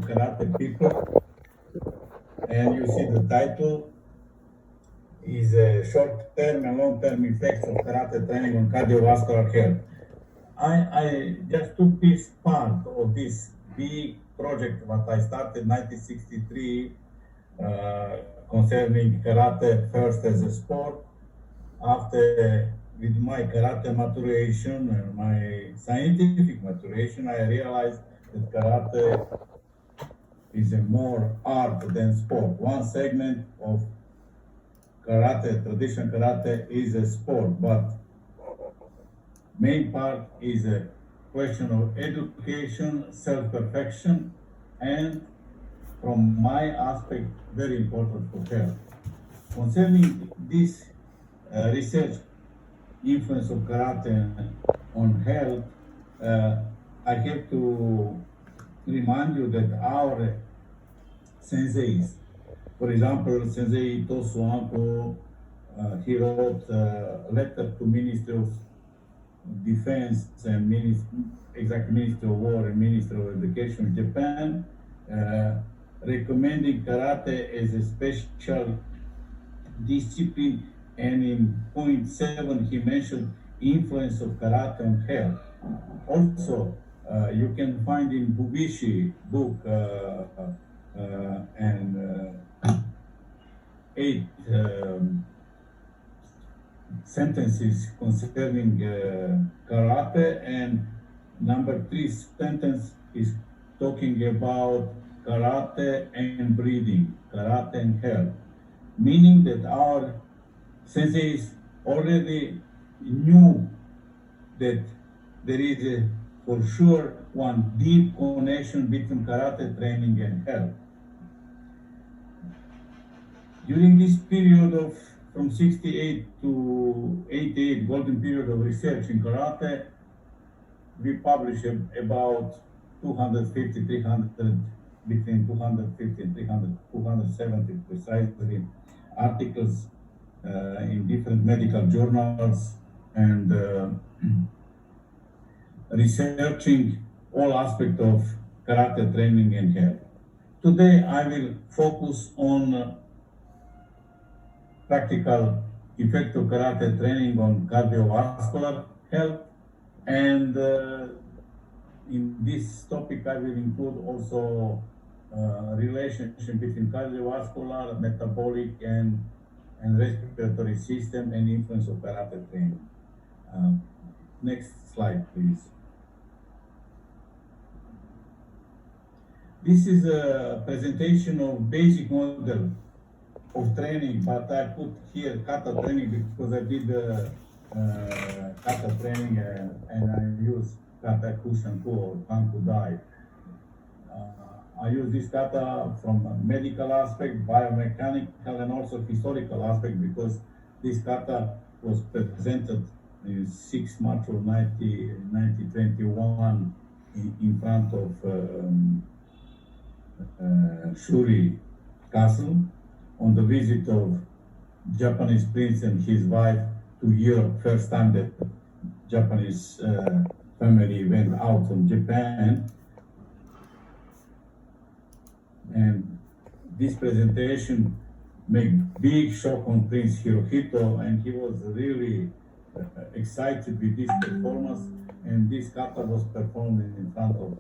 karate people, and you see the title is a short-term and long-term effects of karate training on cardiovascular health. I just took this part of this big project that I started in 1963 concerning karate first as a sport. After with my karate maturation and my scientific maturation, I realized that karate is a more art than sport. One segment of karate, traditional karate, is a sport, but main part is a question of education, self-perfection, and from my aspect, very important for health. Concerning this research influence of karate on health, I have to remind you that our senseis, for example, Sensei Tosu Anko, he wrote a letter to Ministry of Defense and Ministry of War and Ministry of Education of Japan, recommending karate as a special discipline, and in point 7 he mentioned influence of karate on health. Also, you can find in Bubishi book and 8 sentences concerning karate, and number 3 sentence is talking about karate and breathing, karate and health, meaning that our senseis already knew that there is for sure one deep connection between karate training and health. During this period of from 68 to 88, golden period of research in karate, we published about 250, 300, between 250 and 300, 270 precisely, articles in different medical journals, and researching all aspects of karate training and health. Today I will focus on practical effect of karate training on cardiovascular health, and in this topic I will include also relationship between cardiovascular, metabolic, and respiratory system, and influence of karate training. Next slide, please. This is a presentation of basic model of training, but I put here kata training because I did kata training and I use kata kushanku or kanku dai. I use this kata from a medical aspect, biomechanical, and also historical aspect, because this kata was presented in 6 March of 1921 in front of Shuri Castle on the visit of Japanese prince and his wife to Europe. First time that Japanese family went out from Japan. And this presentation made big shock on Prince Hirohito, and he was really excited with this performance, and this kata was performed in front of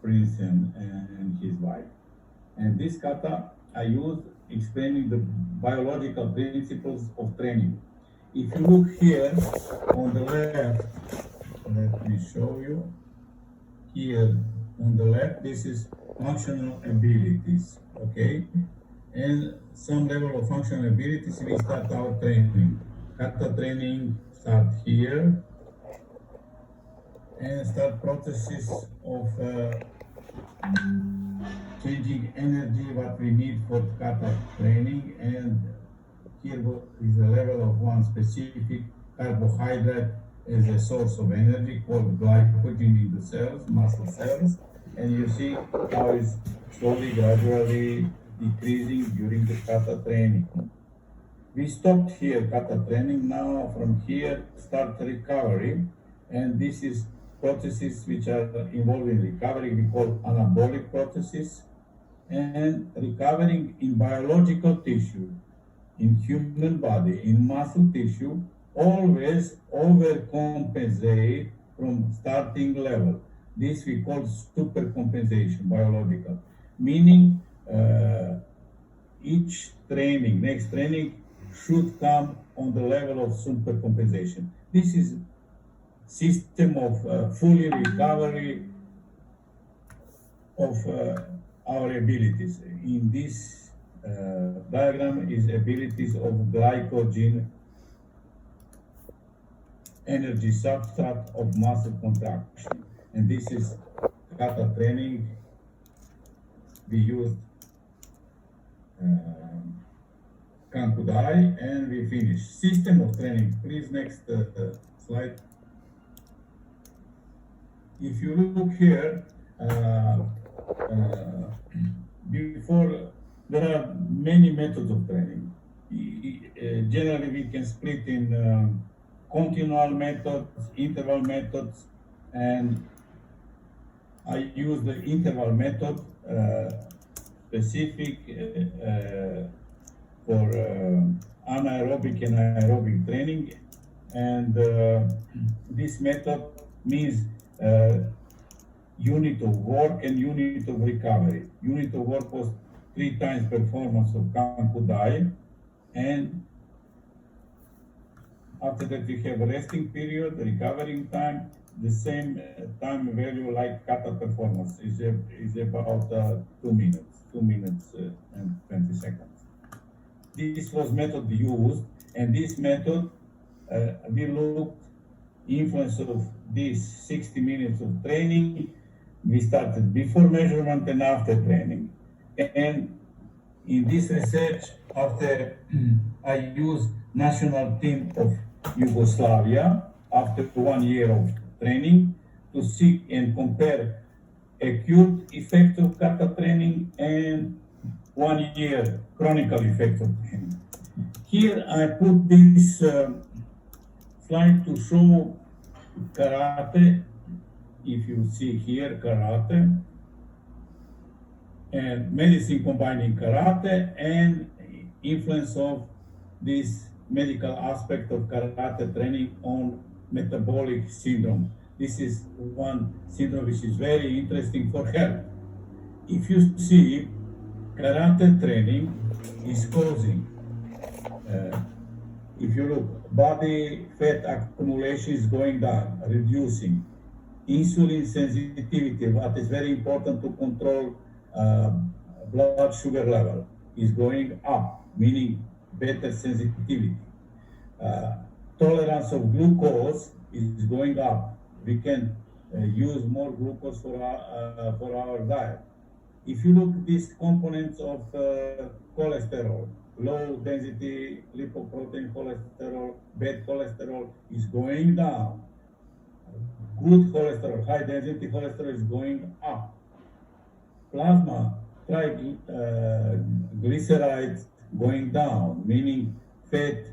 Prince and his wife. And this kata I used explaining the biological principles of training. If you look here on the left, let me show you. Here on the left, this is functional abilities, okay? And some level of functional abilities, we start our training. Kata training start here, and start processes of changing energy what we need for kata training. And here is a level of one specific carbohydrate as a source of energy called glycogen in the cells, muscle cells, and you see how it's slowly, gradually decreasing during the kata training. We stopped here kata training. Now from here start recovery, and this is processes which are involved in recovery we call anabolic processes, and recovering in biological tissue, in human body, in muscle tissue, always overcompensate from starting level. This we call supercompensation, biological, meaning each training, next training, should come on the level of supercompensation. This is system of fully recovery of our abilities. In this diagram is abilities of glycogen, energy substrate of muscle contraction. And this is kata training. We used Kankudai and we finish. System of training. Please next slide. If you look here, before, there are many methods of training. Generally, we can split in continual methods, interval methods, and I use the interval method specific for anaerobic and aerobic training. And this method means unit of work and unit of recovery. Unit of work was 3 times performance of Kankudai, and after that we have a resting period, recovering time, the same time value like kata performance is about 2 minutes, 2 minutes and 20 seconds. This was method used, and this method we looked influence of this 60 minutes of training. We started before measurement and after training. And in this research, after I used national team of Yugoslavia after 1 year of training to see and compare acute effect of kata training and 1 year chronic effect of training. Here I put this slide to show karate. If you see here, karate and medicine combining karate and influence of this medical aspect of karate training on metabolic syndrome. This is one syndrome which is very interesting for health. If you see, karate training is causing, if you look, body fat accumulation is going down, reducing. Insulin sensitivity, what is very important to control blood sugar level, is going up, meaning better sensitivity. Tolerance of glucose is going up. We can use more glucose for our diet. If you look at these components of cholesterol, low density lipoprotein cholesterol, bad cholesterol is going down. Good cholesterol, high density cholesterol is going up. Plasma triglycerides going down, meaning fat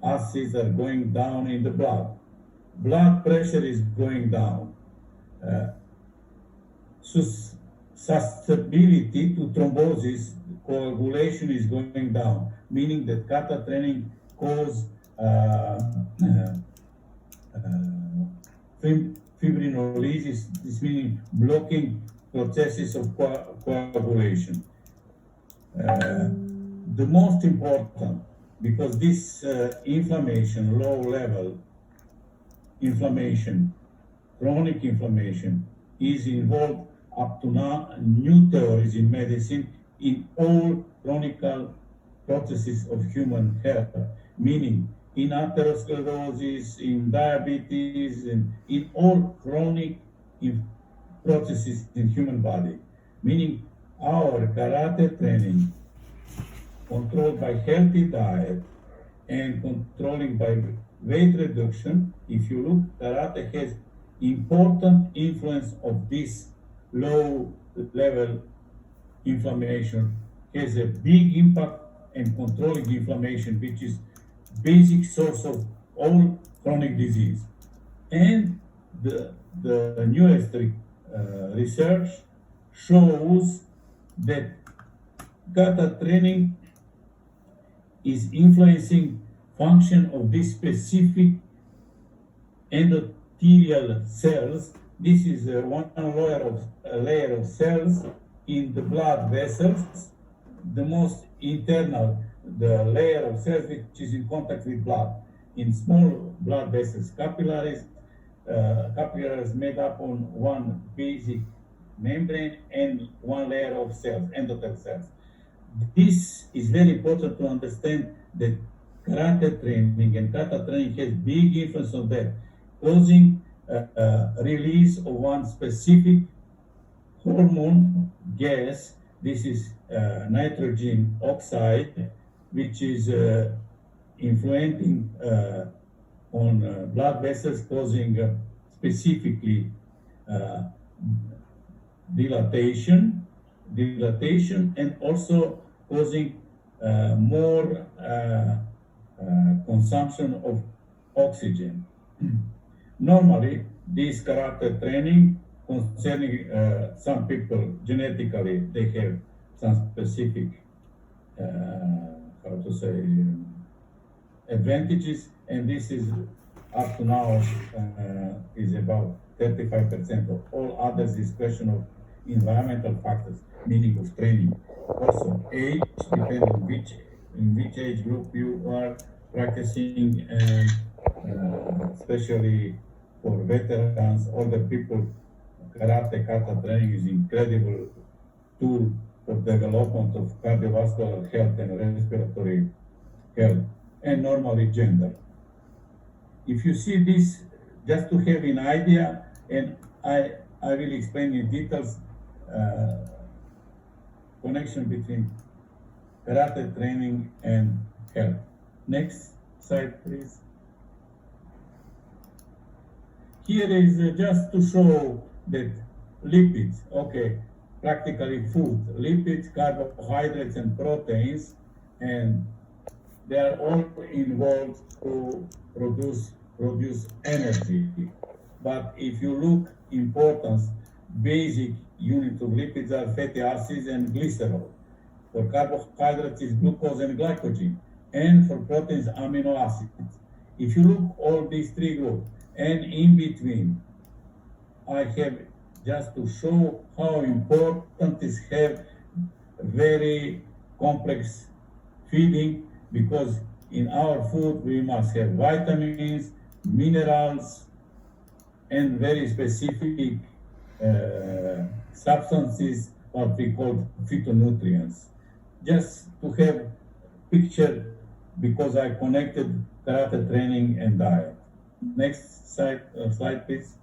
acids are going down in the blood. Blood pressure is going down. Susceptibility to thrombosis, coagulation is going down, meaning that kata training cause fibrinolysis, this meaning blocking processes of coagulation. The most important, because this inflammation, low level inflammation, chronic inflammation, is involved up to now, new theories in medicine, in all chronic processes of human health, meaning in atherosclerosis, in diabetes, and in all chronic processes in human body, meaning our karate training, controlled by healthy diet and controlling by weight reduction. If you look, karate has important influence of this low level inflammation, has a big impact in controlling inflammation, which is basic source of all chronic disease. And the newest research shows that kata training is influencing function of this specific endothelial cells. This is one layer of cells in the blood vessels, the most internal, the layer of cells which is in contact with blood. In small blood vessels, capillaries made up on one basic membrane and one layer of cells, endothelial cells. This is very important to understand that karate training and kata training has big influence on that, causing release of one specific hormone gas. This is nitrogen oxide, which is influencing on blood vessels, causing specifically dilatation, and also causing more consumption of oxygen. Normally, this karate training concerning some people genetically, they have some specific, advantages, and this is up to now is about 35%. Of all others is question of environmental factors, meaning of training. Also, age, depending on in which age group you are practicing, and especially for veterans, older people, karate kata training is incredible tool for development of cardiovascular health and respiratory health, and normally gender. If you see this, just to have an idea, and I will explain in details connection between karate training and health. Next slide, please. Here is just to show that lipids, okay, practically food, lipids, carbohydrates, and proteins, and they are all involved to produce energy. But if you look importance, basic unit of lipids are fatty acids and glycerol. For carbohydrates is glucose and glycogen, and for proteins, amino acids. If you look all these three groups, and in between, I have just to show how important is have very complex feeding, because in our food we must have vitamins, minerals, and very specific substances, what we call phytonutrients. Just to have picture, because I connected karate training and diet. Next slide, please.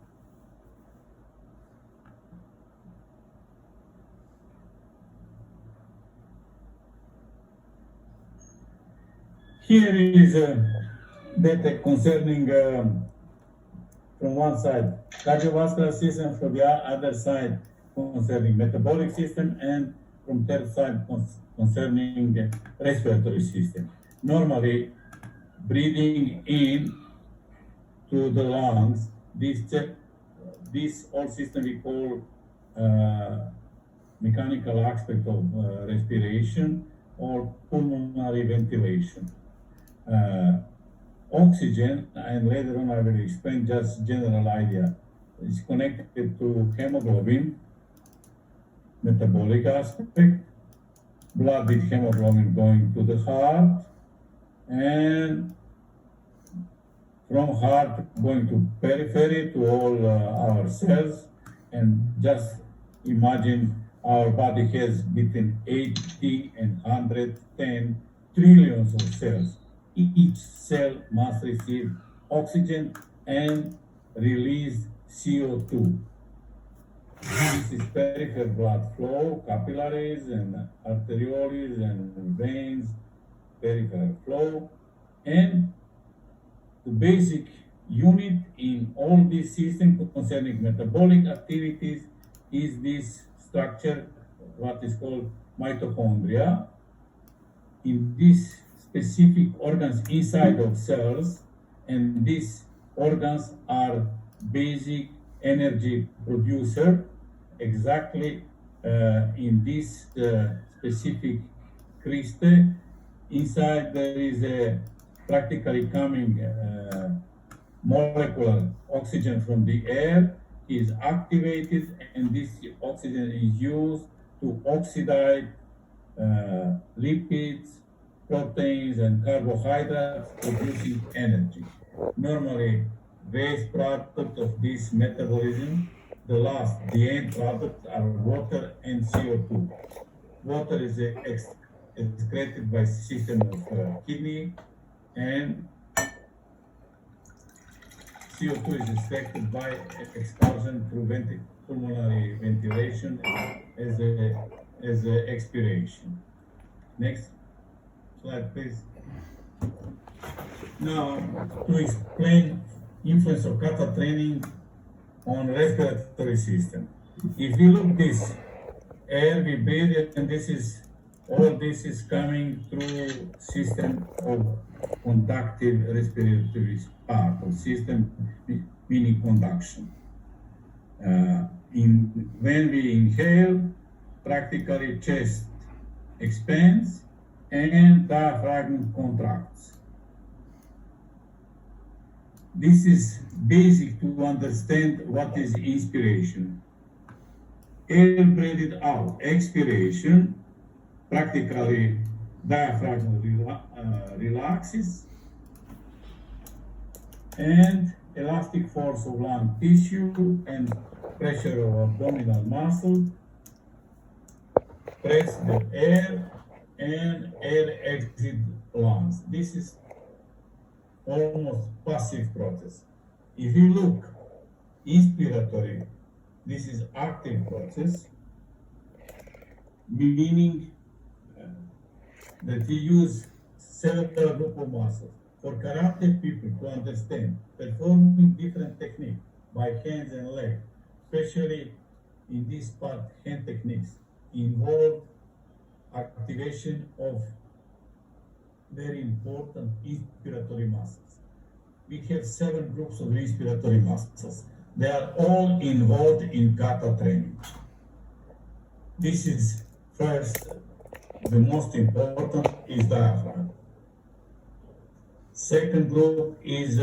Here is data concerning, from one side, cardiovascular system, from the other side, concerning metabolic system, and from third side, concerning respiratory system. Normally, breathing in to the lungs, this whole system we call mechanical aspect of respiration or pulmonary ventilation. Oxygen, and later on I will explain just general idea, is connected to hemoglobin, metabolic aspect, blood with hemoglobin going to the heart, and from heart going to periphery to all our cells. And just imagine our body has between 80 and 110 trillions of cells. Each cell must receive oxygen and release CO2. This is peripheral blood flow, capillaries and arterioles and veins, peripheral flow. And the basic unit in all these systems concerning metabolic activities is this structure, what is called mitochondria. In these specific organs inside of cells, and these organs are basic energy producer exactly in this specific crystal. Inside there is a practically coming molecular oxygen from the air is activated, and this oxygen is used to oxidize lipids, proteins, and carbohydrates, producing energy. Normally, waste product of this metabolism, the end products are water and CO2. Water is excreted by system of kidney, and CO2 is excreted by expulsion through pulmonary ventilation as a expiration. Next slide, please. Now, to explain influence of kata training on respiratory system. If we look this air we breathe, and all this is coming through system of conductive respiratory part of system, meaning conduction. When we inhale, practically chest expands and diaphragm contracts. This is basic to understand what is inspiration. Air breathed out, expiration, practically diaphragm relaxes, and elastic force of lung tissue and pressure of abdominal muscle press the air, and air exit lungs. This is almost passive process. If you look inspiratory, this is active process, meaning that we use several group of muscles. For karate people to understand, performing different techniques by hands and legs, especially in this part, hand techniques, involve activation of very important inspiratory muscles. We have 7 groups of inspiratory muscles. They are all involved in kata training. This is first, the most important is diaphragm. Second group is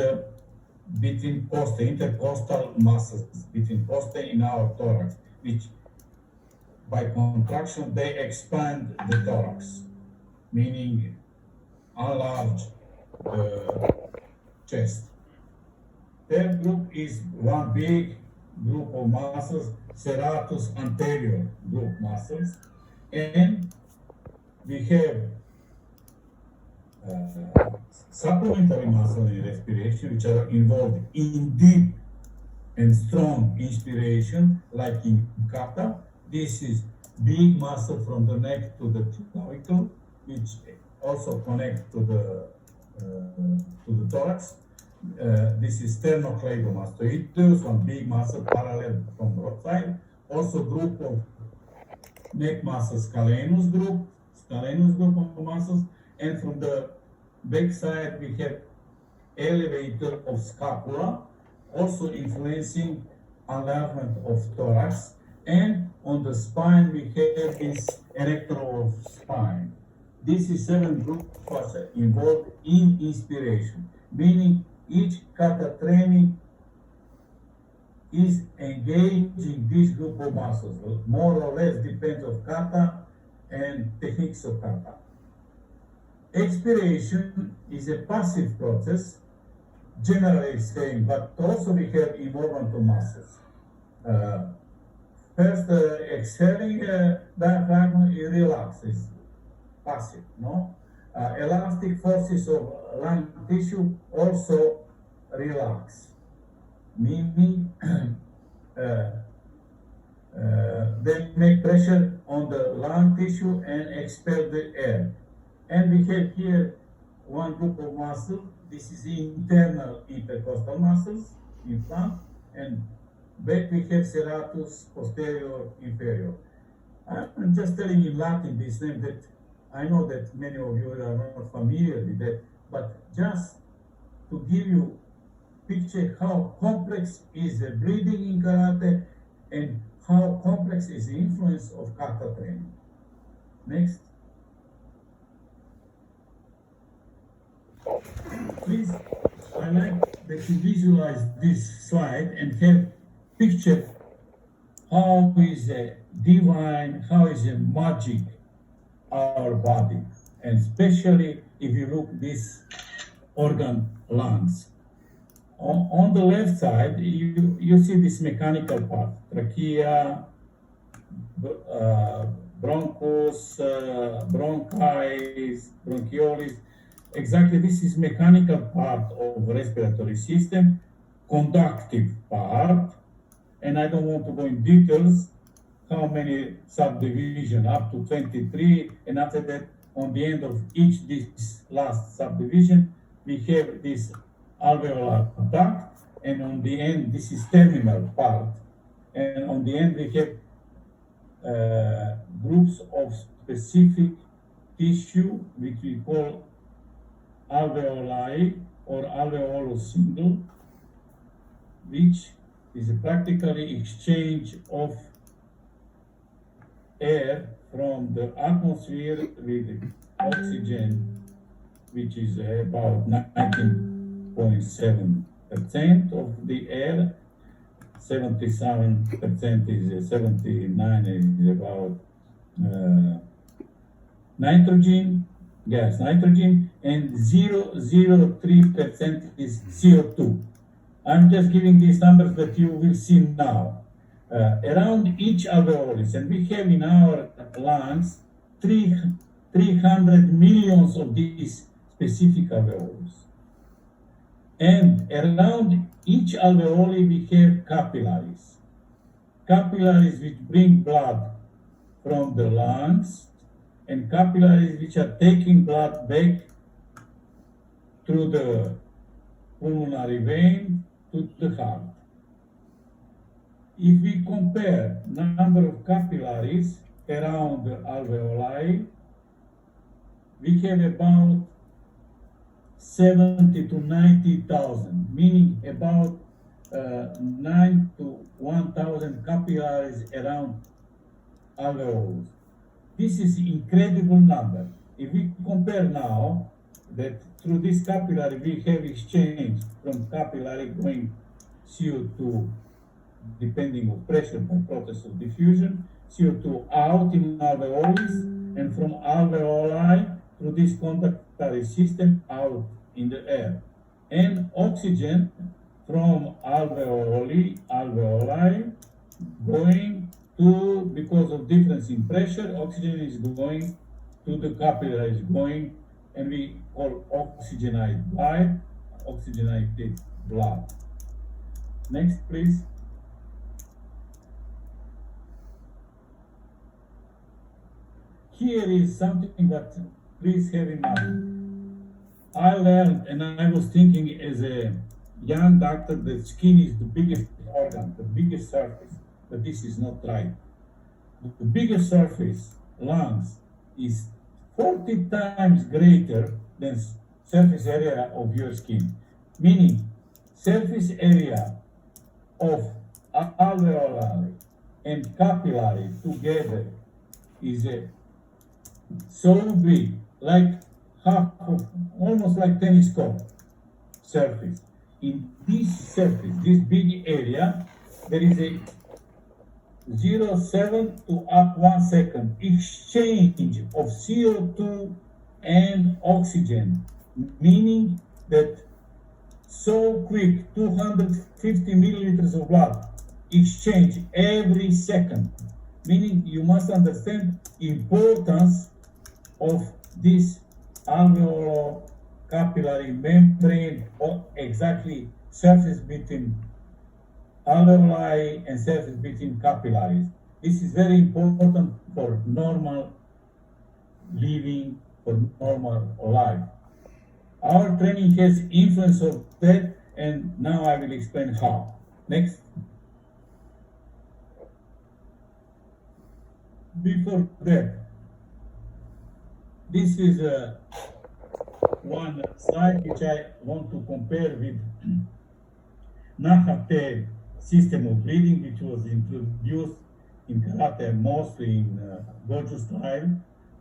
between costa, intercostal muscles, between costa in our thorax, which by contraction they expand the thorax, meaning enlarge the chest. Third group is one big group of muscles, serratus anterior group muscles, and we have supplementary muscles in respiration, which are involved in deep and strong inspiration, like in kata. This is big muscle from the neck to the clavicle, which also connect to the thorax. This is sternocleidomastoideus, one big muscle parallel from the side. Also group of neck muscles, scalenus group of muscles, and from the back side we have elevator of scapula, also influencing enlargement of thorax, and on the spine we have this erector of spine. This is 7 groups involved in inspiration, meaning each kata training is engaging this group of muscles, more or less depends on kata and techniques of kata. Expiration is a passive process, generally saying, but also we have involvement of muscles. First, exhaling diaphragm relaxes, passive, no? Elastic forces of lung tissue also relax, meaning they make pressure on the lung tissue and expel the air. And we have here one group of muscles. This is the internal intercostal muscles in front, and back we have serratus posterior inferior. I'm just telling in Latin this name, that I know that many of you are not familiar with that, but just to give you picture how complex is the breathing in karate and how complex is the influence of kata training. Next. Please, I like that you visualize this slide and have picture how is a divine, how is a magic our body, and especially if you look this organ lungs. On the left side, you see this mechanical part, trachea, bronchus, bronchi, bronchioles. Exactly, this is mechanical part of respiratory system, conductive part, and I don't want to go in details how many subdivision, up to 23, and after that, on the end of each this last subdivision, we have this alveolar duct, and on the end, this is terminal part, and on the end, we have groups of specific tissue, which we call alveoli or alveolus single, which is practically exchange of air from the atmosphere with oxygen, which is about 19.7% of the air. 77% is 79 is about nitrogen, gas nitrogen, and 0.03% is CO2. I'm just giving these numbers that you will see now. Around each alveolus, and we have in our lungs 300 millions of these specific alveolus. And around each alveoli we have capillaries. Capillaries which bring blood from the lungs, and capillaries which are taking blood back through the pulmonary vein to the heart. If we compare number of capillaries around the alveoli, we have about 70 to 90,000, meaning about 9 to 1,000 capillaries around alveolus. This is incredible number. If we compare now that through this capillary we have exchange from capillary going CO2 depending on pressure by process of diffusion, CO2 out in alveolus, and from alveoli through this conductary system out in the air, and oxygen from alveoli going to, because of difference in pressure, oxygen is going to the capillaries going, and we call oxygenated blood. Next, please. Here is something that please have in mind. I learned, and I was thinking as a young doctor that skin is the biggest organ, the biggest surface, but this is not right. The biggest surface, lungs, is 40 times greater than surface area of your skin, meaning surface area of alveoli and capillary together is so big, like half of, almost like tennis court surface. In this surface, this big area, there is a 0.7 to up 1 second exchange of CO2 and oxygen, meaning that so quick 250 milliliters of blood exchange every second, meaning you must understand importance of this alveolar capillary membrane, or exactly surface between alveoli and surface between capillaries. This is very important for normal living, for normal life. Our training has influence of that, and now I will explain how. Next. Before that, this is one slide which I want to compare with Nahate system of breathing, which was introduced in karate mostly in Goju style,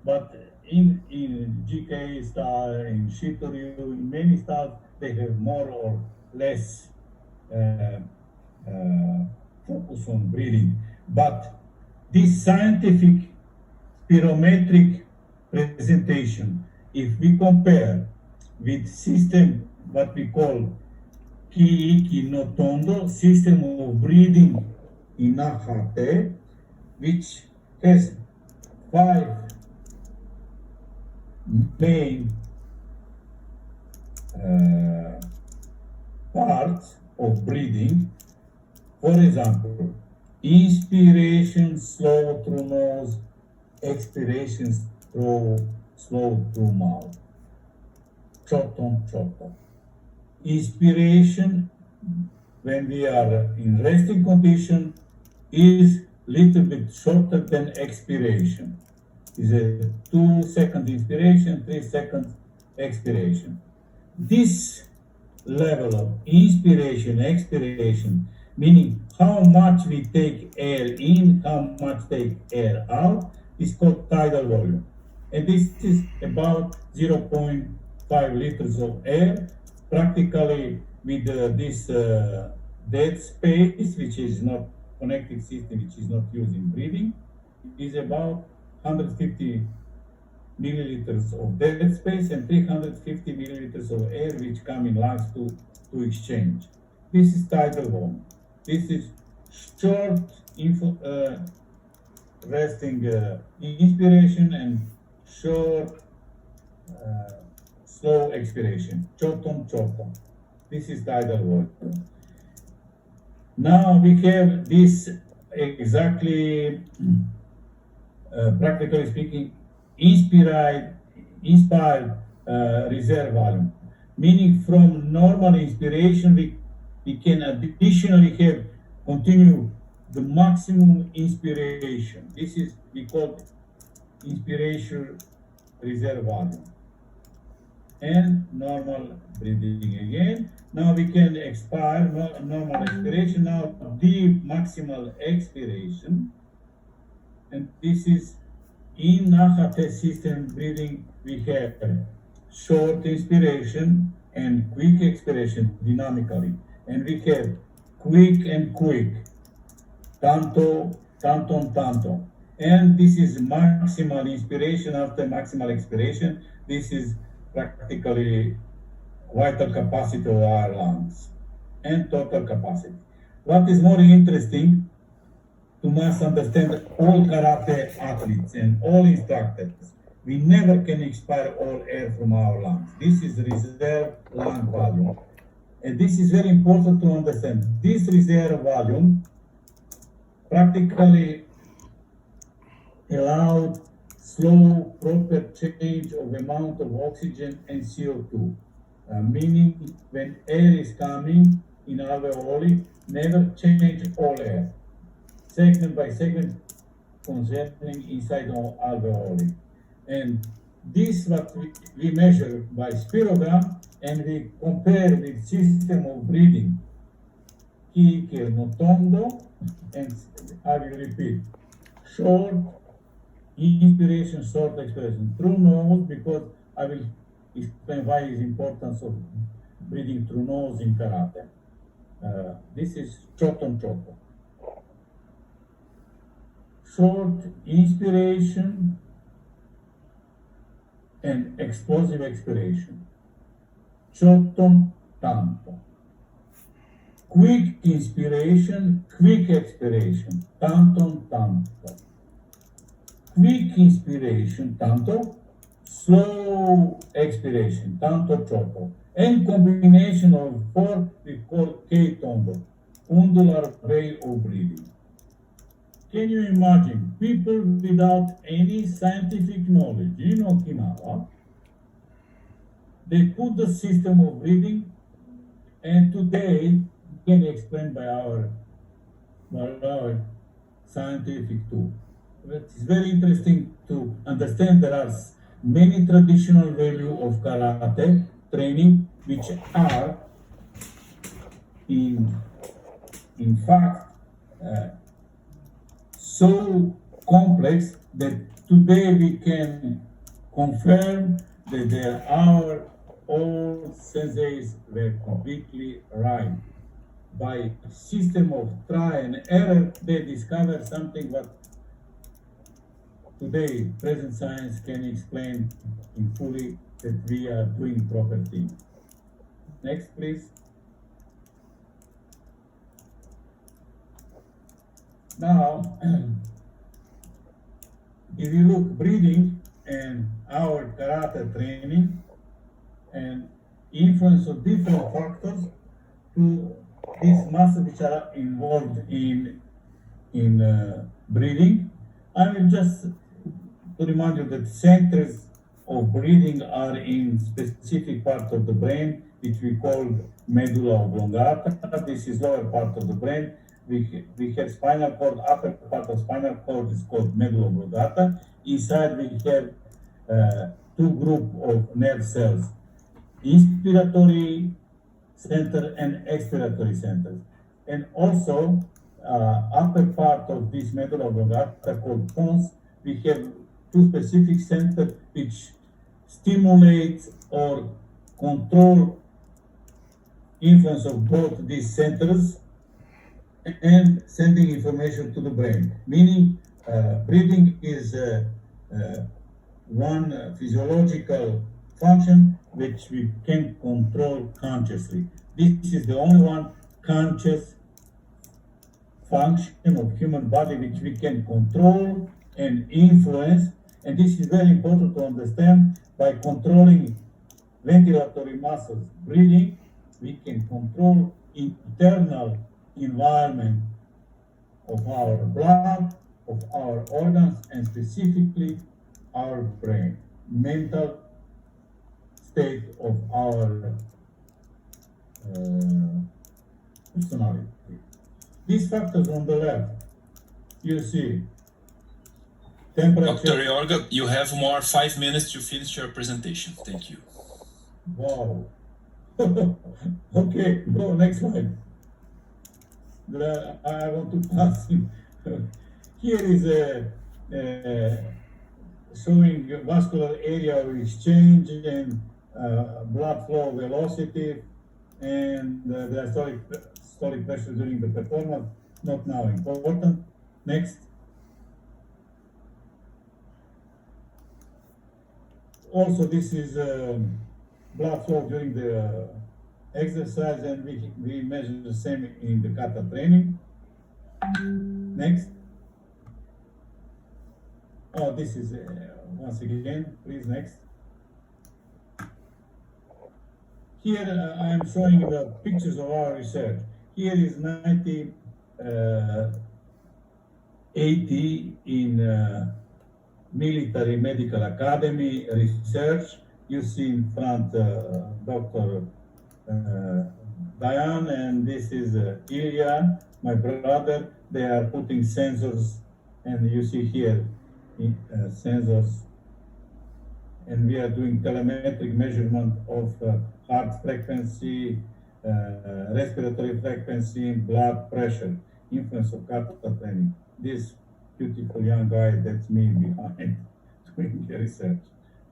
but in GK style, in Shitoryu, in many styles, they have more or less uh, focus on breathing. But this scientific spirometric presentation, if we compare with system what we call Ki no Tondo, system of breathing in Nahate, which has 5 main parts of breathing. For example, inspiration slow through nose, expiration slow through mouth. Choton choton. Inspiration when we are in resting condition is little bit shorter than expiration. Is a 2-second inspiration, 3 seconds expiration. This level of inspiration, expiration, meaning how much we take air in, how much take air out, is called tidal volume. And this is about 0.5 liters of air, practically with this dead space, which is not connected system, which is not used in breathing, is about 150 milliliters of dead space and 350 milliliters of air which come in lungs to exchange. This is tidal volume. This is short resting inspiration and short slow expiration. Choton choton. This is tidal volume. Now we have this exactly, practically speaking, inspired reserve volume, meaning from normal inspiration we can additionally have continue the maximum inspiration. This is we call inspiration reserve volume. And normal breathing again. Now we can expire normal expiration. Now deep maximal expiration. And this is in Nahate system breathing. We have short inspiration and quick expiration dynamically. And we have quick and quick, tanto, tanton, tanto. And this is maximal inspiration after maximal expiration. This is practically vital capacity of our lungs and total capacity. What is more interesting, to must understand all karate athletes and all instructors, we never can expire all air from our lungs. This is reserve lung volume. And this is very important to understand. This reserve volume practically allowed slow, proper change of amount of oxygen and CO2, meaning when air is coming in alveoli, never change all air, segment by segment concerning inside of alveoli. And this what we measure by spirogram, and we compare with system of breathing, Ki no Tondo, and I will repeat, short inspiration, short expiration through nose, because I will explain why is importance of breathing through nose in karate. This is choton choton. Short inspiration and explosive expiration. Choton tanto. Quick inspiration, quick expiration. Tanton tanto. Quick inspiration, tanto. Slow expiration, tanto choto. And combination of 4 we call K-tondo, undular way of breathing. Can you imagine people without any scientific knowledge in Okinawa? They put the system of breathing, and today can explain by our scientific tool. It's very interesting to understand there are many traditional values of karate training which are in in fact, so complex that today we can confirm that our old senseis were completely right. By system of try and error, they discovered something what today present science can explain in fully, that we are doing proper thing. Next, please. Now, if you look breathing and our karate training and influence of different factors to these muscles which are involved in breathing, I will just to remind you that centers of breathing are in specific part of the brain, which we call medulla oblongata. This is lower part of the brain. We have spinal cord, upper part of spinal cord is called medulla oblongata. Inside we have two group of nerve cells, inspiratory center and expiratory centers. And also, upper part of this medulla oblongata called pons, we have two specific centers which stimulate or control influence of both these centers and sending information to the brain. Meaning, breathing is one physiological function which we can control consciously. This is the only one conscious function of human body which we can control and influence, and this is very important to understand. By controlling ventilatory muscles, breathing, we can control internal environment of our blood, of our organs, and specifically our brain, mental state of our personality. These factors on the left, you see temperature. Dr. Yorga, you have more 5 minutes to finish your presentation. Thank you. Wow. Okay, go next slide. I want to pass him. Here is showing vascular area of exchange and blood flow velocity and the systolic pressure during the performance. Not now important. Next. Also, this is blood flow during the exercise, and we measure the same in the kata training. Next. Oh, this is once again, please, next. Here I am showing the pictures of our research. Here is 1980 in Military Medical Academy research. You see in front Dr. Diane, and this is Ilya, my brother. They are putting sensors, and you see here sensors, and we are doing telemetric measurement of heart frequency, respiratory frequency, blood pressure, influence of kata training. This beautiful young guy, that's me behind doing the research.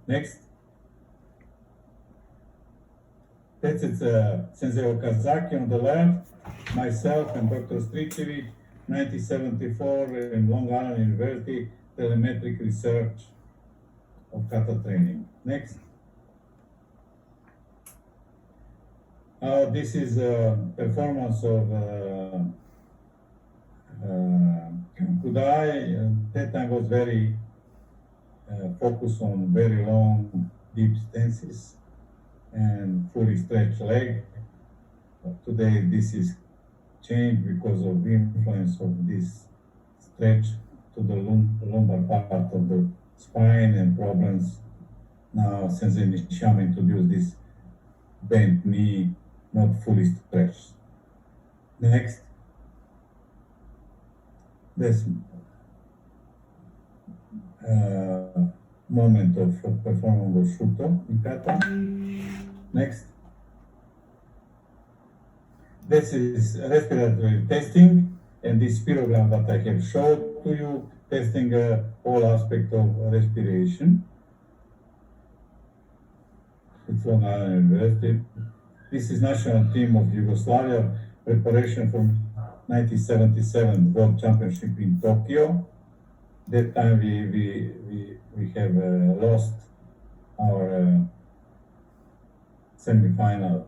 Next. That's it, Sensei Okazaki on the left, myself and Dr. Stricevic, 1974 in Long Island University, telemetric research of kata training. Next. This is performance of Kudai. That time was very focused on very long, deep stances and fully stretched leg. Today this is changed because of the influence of this stretch to the lumbar part of the spine and problems. Now Sensei Nishiyama introduced this bent knee, not fully stretched. Next. This moment of performing the shuto in kata. Next. this is respiratory testing, and this spirogram that I have showed to you, testing all aspects of respiration. It's from our university. This is national team of Yugoslavia, preparation from 1977 World Championship in Tokyo. That time we have lost our semi-final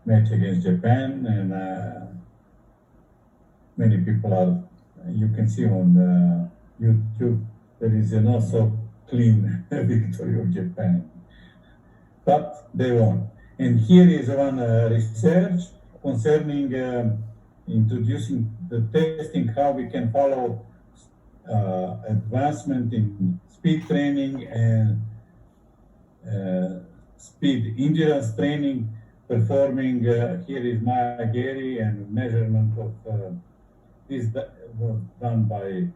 match against Japan, and many people are, you can see on YouTube, there is a not so clean victory of Japan, but they won. And here is one research concerning introducing the testing, how we can follow advancement in speed training and speed endurance training, performing, here is Maya Gary, and measurement of this was done by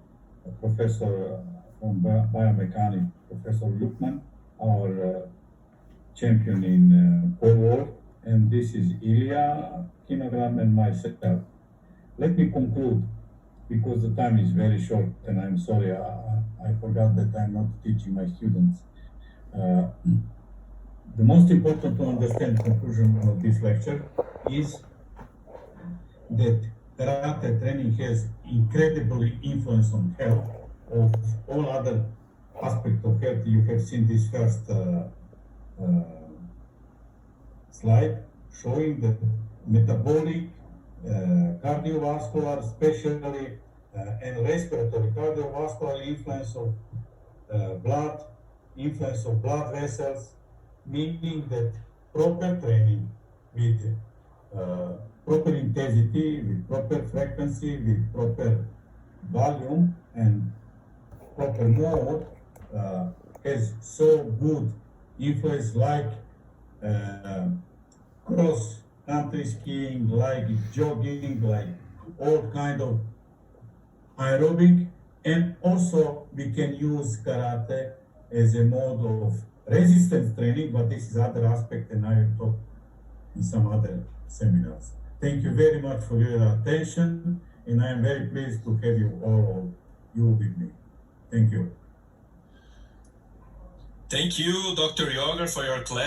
a professor from biomechanics, Professor Lukman, our champion in pole vault, and this is Ilya, kilogram, and myself. Let me conclude, because the time is very short, and I'm sorry, I forgot that I'm not teaching my students. The most important to understand conclusion of this lecture is that karate training has incredibly influence on health of all other aspects of health. You have seen this first slide showing the metabolic, cardiovascular, especially, and respiratory, cardiovascular influence of blood, influence of blood vessels, meaning that proper training with proper intensity, with proper frequency, with proper volume and proper mode has so good influence, like cross country skiing, like jogging, like all kind of aerobic, and also we can use karate as a mode of resistance training, but this is other aspect, and I will talk in some other seminars. Thank you very much for your attention, and I am very pleased to have you all with me. Thank you. Thank you, Dr. Yogar, for your class.